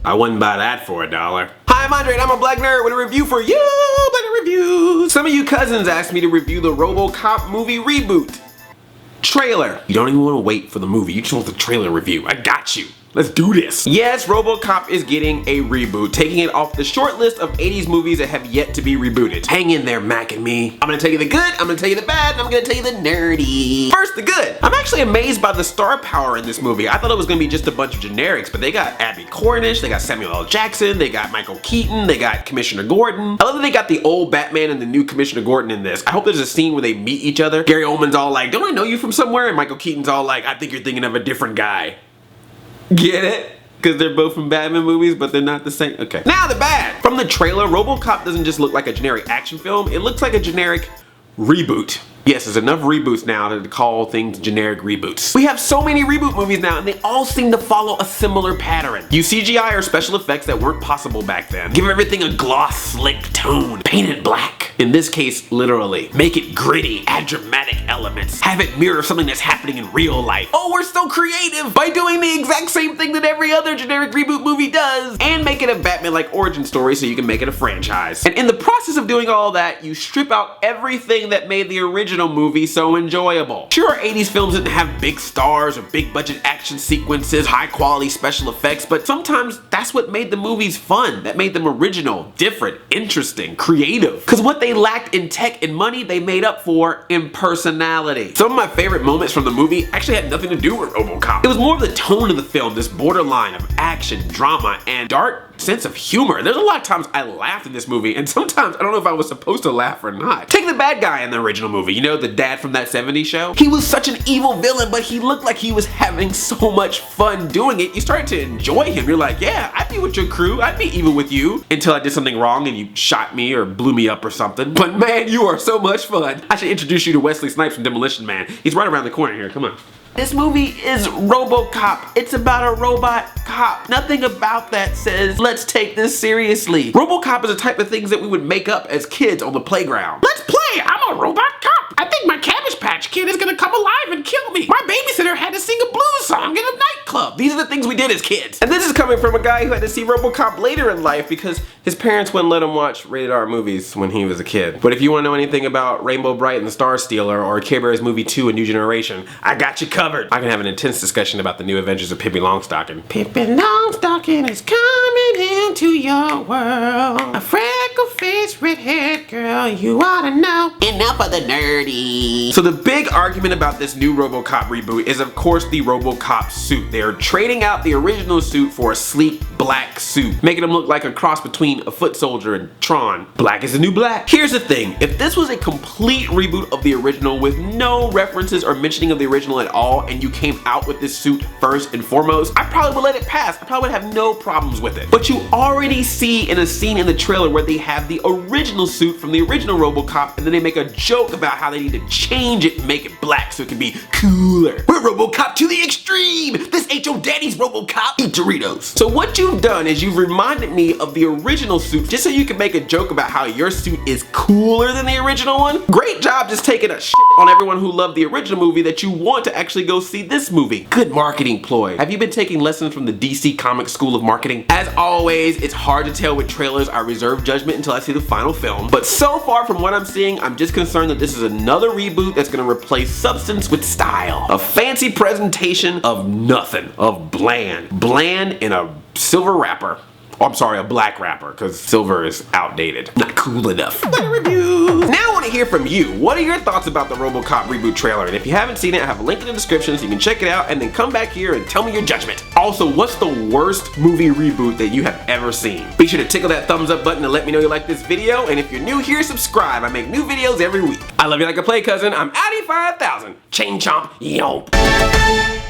I wouldn't buy that for $1. Hi, I'm Andre and I'm a black nerd with a review for you, Black Reviews. Some of you cousins asked me to review the ROBOCOP movie reboot trailer. You don't even want to wait for the movie, you just want the trailer review. I got you. Let's do this. Yes, ROBOCOP is getting a reboot, taking it off the short list of 80s movies that have yet to be rebooted. Hang in there, Mac and me. I'm gonna tell you the good, I'm gonna tell you the bad, and I'm gonna tell you the nerdy. First, the good. I'm actually amazed by the star power in this movie. I thought it was gonna be just a bunch of generics, but they got Abby Cornish, they got Samuel L. Jackson, they got Michael Keaton, they got Commissioner Gordon. I love that they got the old Batman and the new Commissioner Gordon in this. I hope there's a scene where they meet each other. Gary Oldman's all like, don't I know you from somewhere? And Michael Keaton's all like, I think you're thinking of a different guy. Get it? Because they're both from Batman movies, but they're not the same. Okay. Now the bad. From the trailer, ROBOCOP doesn't just look like a generic action film. It looks like a generic reboot. Yes, there's enough reboots now to call things generic reboots. We have so many reboot movies now, and they all seem to follow a similar pattern. Use CGI or special effects that weren't possible back then. Give everything a gloss, slick tone. Paint it black. In this case, literally. Make it gritty, add dramatic elements. Have it mirror something that's happening in real life. Oh, we're so creative by doing the exact same thing that every other generic reboot movie does. And make it a Batman-like origin story so you can make it a franchise. And in the process of doing all that, you strip out everything that made the original movie so enjoyable. Sure, 80s films didn't have big stars or big budget action sequences, high quality special effects, but sometimes that's what made the movies fun. That made them original, different, interesting, creative. Because what they lacked in tech and money, they made up for in personality. Some of my favorite moments from the movie actually had nothing to do with ROBOCOP. It was more of the tone of the film, this borderline of action, drama, and dark sense of humor. There's a lot of times I laughed in this movie, and sometimes I don't know if I was supposed to laugh or not. Take the bad guy in the original movie, you know, the dad from that 70s show? He was such an evil villain, but he looked like he was having so much fun doing it. You started to enjoy him. You're like, yeah, I'd be with your crew. I'd be evil with you. Until I did something wrong and you shot me or blew me up or something. But man, you are so much fun. I should introduce you to Wesley Snipes from Demolition Man. He's right around the corner here, come on. This movie is ROBOCOP. It's about a robot cop. Nothing about that says, let's take this seriously. ROBOCOP is the type of things that we would make up as kids on the playground. Let's play, I'm a robot cop. I think my Cabbage Patch Kid is gonna come alive and kill me. My babysitter had to sing a blues song in a nightclub. These are the things we did as kids. And this is coming from a guy who had to see ROBOCOP later in life because his parents wouldn't let him watch rated R movies when he was a kid. But if you wanna know anything about Rainbow Bright and the Star Stealer or Care Bears Movie 2, A New Generation, I got you covered. I can have an intense discussion about the new adventures of Pippi Longstocking. Pippi Longstocking is coming into your world. A freckle-faced, red-haired girl you ought to know. Enough of the nerdy. So the big argument about this new ROBOCOP reboot is of course the ROBOCOP suit. They are trading out the original suit for a sleek black suit, making him look like a cross between a foot soldier and Tron. Black is the new black. Here's the thing, if this was a complete reboot of the original with no references or mentioning of the original at all, and you came out with this suit first and foremost, I probably would let it pass. I probably would have no problems with it. But you already see in a scene in the trailer where they have the original suit from the original ROBOCOP, and then they make a joke about how they need to change it and make it black so it can be cooler. We're ROBOCOP to the extreme! This ain't your daddy's ROBOCOP! Eat Doritos. So what you've done is you've reminded me of the original suit just so you can make a joke about how your suit is cooler than the original one. Great job just taking a shit on everyone who loved the original movie that you want to actually go see this movie. Good marketing ploy. Have you been taking lessons from the DC Comics School of Marketing? As always, it's hard to tell with trailers. I reserve judgment until I see the final film. But so far from what I'm seeing, I'm just concerned that this is another reboot that's gonna replace substance with style. A fancy presentation of nothing, of bland. Bland in a silver wrapper. Oh, I'm sorry, a black wrapper, because silver is outdated. Not cool enough. Reviews. Now I want to hear from you. What are your thoughts about the ROBOCOP reboot trailer? And if you haven't seen it, I have a link in the description so you can check it out and then come back here and tell me your judgment. Also, what's the worst movie reboot that you have ever seen? Be sure to tickle that thumbs up button to let me know you like this video. And if you're new here, subscribe. I make new videos every week. I love you like a play cousin. I'm Addy 5000. Chain chomp, yomp.